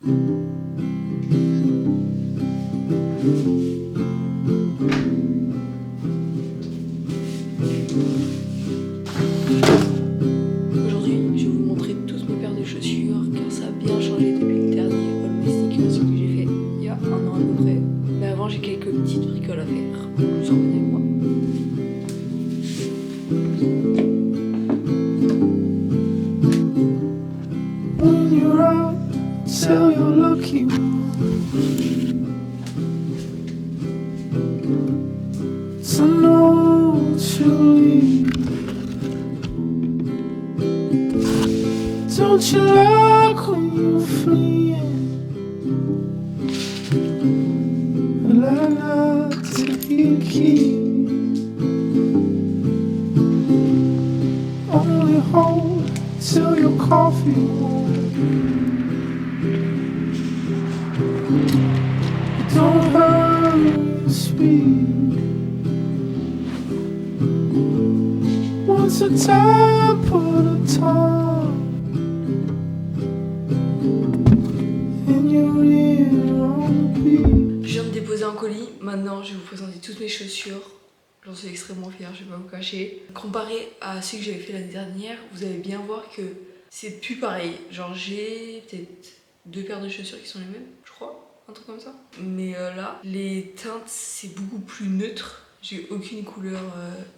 Aujourd'hui, je vais vous montrer toutes mes paires de chaussures car ça a bien changé depuis le dernier All My Sneakers que j'ai fait il y a 1 an à peu près. Mais avant, j'ai quelques petites bricoles à faire. Vous en venez avec moi. When you're out, tell your lucky to know to leave. Don't you like when you're fleeing? And I like to be key. Only hold till your coffee warm. Don't hurry to speed. Once a time, put a time in your ear on the beat. Je viens de déposer un colis. Maintenant, je vais vous présenter toutes mes chaussures. J'en suis extrêmement fière, je vais pas vous cacher. Comparé à ceux que j'avais fait l'année dernière, vous allez bien voir que c'est plus pareil. Genre j'ai peut-être 2 paires de chaussures qui sont les mêmes, je crois, un truc comme ça. Mais là, les teintes, c'est beaucoup plus neutre. J'ai aucune couleur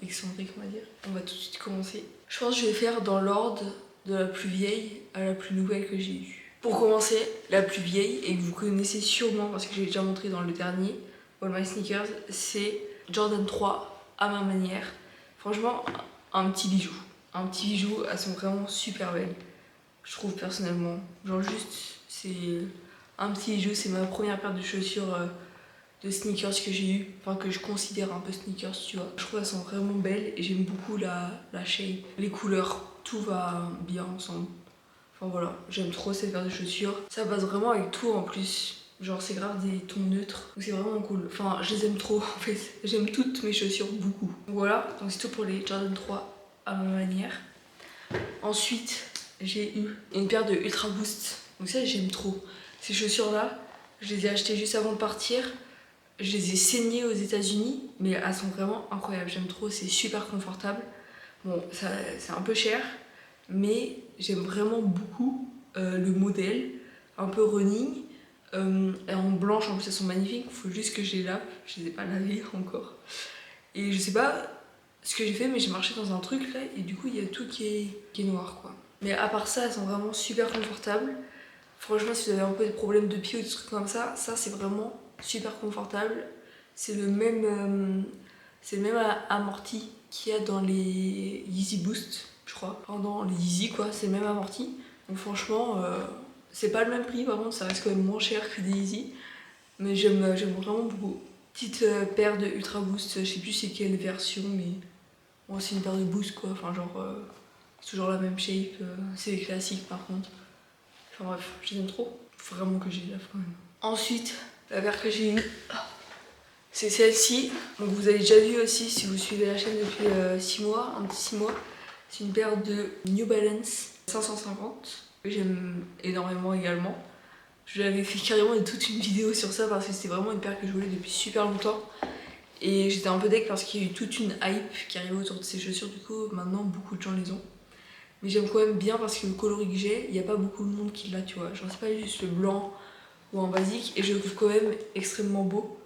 excentrique, on va dire. On va tout de suite commencer. Je pense que je vais faire dans l'ordre de la plus vieille à la plus nouvelle que j'ai eue. Pour commencer, la plus vieille, et que vous connaissez sûrement parce que j'ai déjà montré dans le dernier All My Sneakers, c'est Jordan 3 à ma manière. Franchement, un petit bijou. Un petit bijou, elles sont vraiment super belles. Je trouve personnellement. Genre juste, c'est un petit bijou, c'est ma première paire de chaussures de sneakers que j'ai eu. Enfin, que je considère un peu sneakers, tu vois. Je trouve qu'elles sont vraiment belles et j'aime beaucoup la shape. Les couleurs, tout va bien ensemble. Enfin voilà, j'aime trop cette paire de chaussures. Ça passe vraiment avec tout en plus. Genre c'est grave des tons neutres, donc c'est vraiment cool. Enfin je les aime trop en fait, j'aime toutes mes chaussures beaucoup. Voilà, donc c'est tout pour les Jordan 3 à ma manière. Ensuite j'ai eu une paire de Ultra Boost, donc ça j'aime trop. Ces chaussures là, je les ai achetées juste avant de partir. Je les ai saignées aux États-Unis, mais elles sont vraiment incroyables, j'aime trop, c'est super confortable. Bon, c'est un peu cher, mais j'aime vraiment beaucoup le modèle, un peu running. En blanche en plus elles sont magnifiques, il faut juste que je les lave, je les ai pas lavées encore. Et je sais pas ce que j'ai fait mais j'ai marché dans un truc là et du coup il y a tout qui est noir quoi. Mais à part ça elles sont vraiment super confortables. Franchement si vous avez un peu des problèmes de pied ou des trucs comme ça c'est vraiment super confortable. C'est le même amorti qu'il y a dans les Yeezy Boost je crois. Enfin dans les Yeezy quoi, c'est le même amorti. Donc franchement c'est pas le même prix par contre, ça reste quand même moins cher que des Yeezy. Mais j'aime vraiment beaucoup. Petite paire de Ultra Boost, je sais plus c'est quelle version, mais bon, c'est une paire de Boost quoi. Enfin, genre, c'est toujours la même shape. C'est les classiques par contre. Enfin bref, je les aime trop. Faut vraiment que j'y lave quand même. Ensuite, la paire que j'ai eue, c'est celle-ci. Donc vous avez déjà vu aussi si vous suivez la chaîne depuis 6 mois, un petit 6 mois. C'est une paire de New Balance 550. Que j'aime énormément également. Je l'avais fait carrément toute une vidéo sur ça parce que c'était vraiment une paire que je voulais depuis super longtemps. Et j'étais un peu deck parce qu'il y a eu toute une hype qui arrivait autour de ces chaussures. Du coup, maintenant, beaucoup de gens les ont. Mais j'aime quand même bien parce que le coloris que j'ai, il n'y a pas beaucoup de monde qui l'a, tu vois. Genre, c'est pas juste le blanc ou un basique. Et je le trouve quand même extrêmement beau.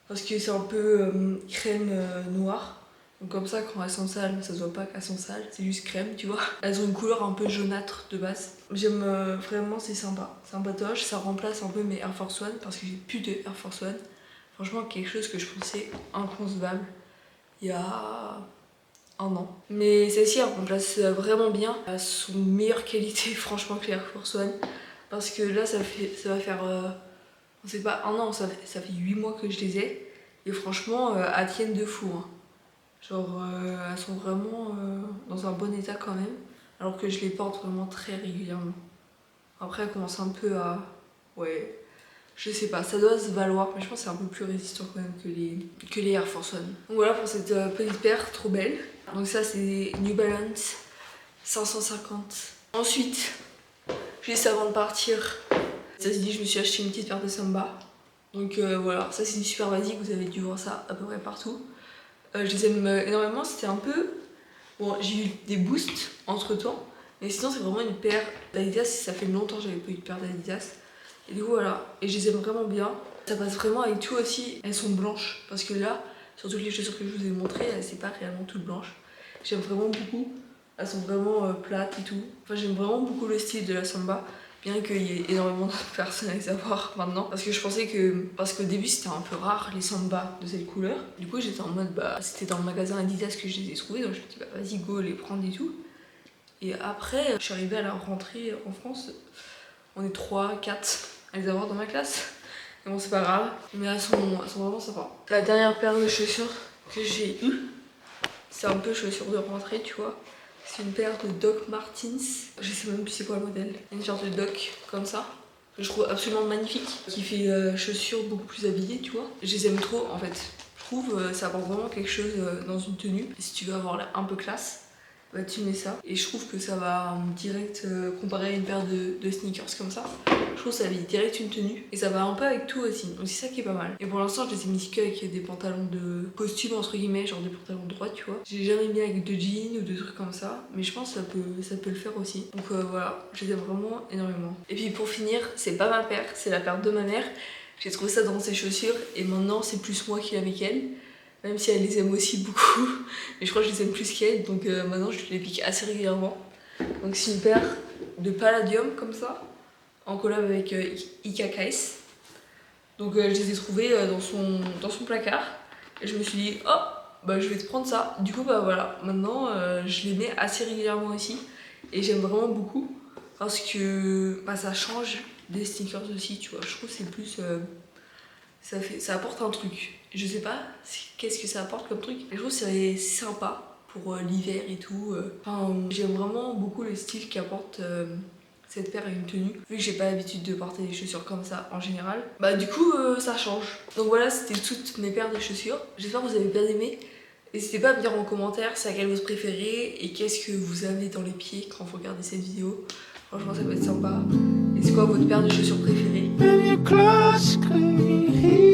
Parce que c'est un peu crème noire. Donc comme ça, quand elles sont sales, ça se voit pas qu'elles sont sales, c'est juste crème, tu vois. Elles ont une couleur un peu jaunâtre de base. J'aime vraiment, c'est sympa. C'est un sympatoche, ça remplace un peu mes Air Force One parce que j'ai plus de Air Force One. Franchement, quelque chose que je pensais inconcevable il y a 1 an. Mais celle-ci, elle remplace vraiment bien. Elles sont de meilleure qualité, franchement, que les Air Force One. Parce que là, ça va faire, on sait pas, 1 an, ça fait 8 mois que je les ai. Et franchement, elles tiennent de fou, hein. Genre, elles sont vraiment dans un bon état quand même, alors que je les porte vraiment très régulièrement. Après, elles commencent un peu à... Ouais, je sais pas, ça doit se valoir, mais je pense que c'est un peu plus résistant quand même que les Air Force One. Donc voilà pour cette petite paire, trop belle. Donc ça, c'est New Balance 550. Ensuite, juste avant de partir, Ça se dit, je me suis acheté une petite paire de Samba. Donc voilà, ça c'est super basique, vous avez dû voir ça à peu près partout. Je les aime énormément, c'était un peu... Bon, j'ai eu des boosts entre temps, mais sinon c'est vraiment une paire d'Adidas, ça fait longtemps que j'avais pas eu de paire d'Adidas. Et du coup voilà, et je les aime vraiment bien. Ça passe vraiment avec tout aussi, elles sont blanches, parce que là, sur toutes les chaussures que je vous ai montrées, c'est pas réellement toutes blanches. J'aime vraiment beaucoup, elles sont vraiment plates et tout. Enfin j'aime vraiment beaucoup le style de la Samba. Bien qu'il y ait énormément de personnes à les avoir maintenant. Parce que je pensais que... Parce qu'au début c'était un peu rare les Samba de cette couleur. Du coup j'étais en mode bah c'était dans le magasin Adidas que je les ai trouvés. Donc je me dis bah vas-y go les prendre et tout. Et après je suis arrivée à la rentrée en France. On est 3, 4 à les avoir dans ma classe. Et bon c'est pas grave. Mais elles sont vraiment sympas. La dernière paire de chaussures que j'ai eue, c'est un peu chaussures de rentrée tu vois. C'est une paire de Doc Martens, je sais même plus c'est quoi le modèle. Une sorte de Doc comme ça, que je trouve absolument magnifique, qui fait chaussures beaucoup plus habillées, tu vois. Je les aime trop en fait. Je trouve ça apporte vraiment quelque chose dans une tenue. Et si tu veux avoir l'air un peu classe, bah tu mets ça. Et je trouve que ça va direct comparer à une paire de sneakers comme ça. Je trouve que ça habille direct une tenue. Et ça va un peu avec tout aussi. Donc c'est ça qui est pas mal. Et pour l'instant, je les ai mis qu'avec des pantalons de costume entre guillemets, genre des pantalons droits, tu vois. J'ai jamais mis avec de jeans ou de trucs comme ça. Mais je pense que ça peut le faire aussi. Donc voilà, je les aime vraiment énormément. Et puis pour finir, c'est pas ma paire, c'est la paire de ma mère. J'ai trouvé ça dans ses chaussures et maintenant c'est plus moi qui l'aime qu'elle. Même si elle les aime aussi beaucoup. Mais je crois que je les aime plus qu'elle. Donc maintenant je les pique assez régulièrement. Donc c'est une paire de Palladium comme ça. En collab avec IKKS. Donc je les ai trouvés dans son placard. Et je me suis dit, oh, bah je vais te prendre ça. Du coup, bah voilà, maintenant je les mets assez régulièrement aussi. Et j'aime vraiment beaucoup. Parce que bah, ça change des sneakers aussi, tu vois. Je trouve que c'est plus... ça apporte un truc. Je sais pas qu'est-ce que ça apporte comme truc. Mais je trouve que c'est sympa pour l'hiver et tout. Enfin, j'aime vraiment beaucoup le style qu'apporte... cette paire est une tenue, vu que j'ai pas l'habitude de porter des chaussures comme ça en général, bah du coup ça change. Donc voilà, c'était toutes mes paires de chaussures. J'espère que vous avez bien aimé. N'hésitez pas à me dire en commentaire c'est laquelle vous préférez et qu'est-ce que vous avez dans les pieds quand vous regardez cette vidéo. Franchement ça peut être sympa. Et c'est quoi votre paire de chaussures préférée? And your clothes clean.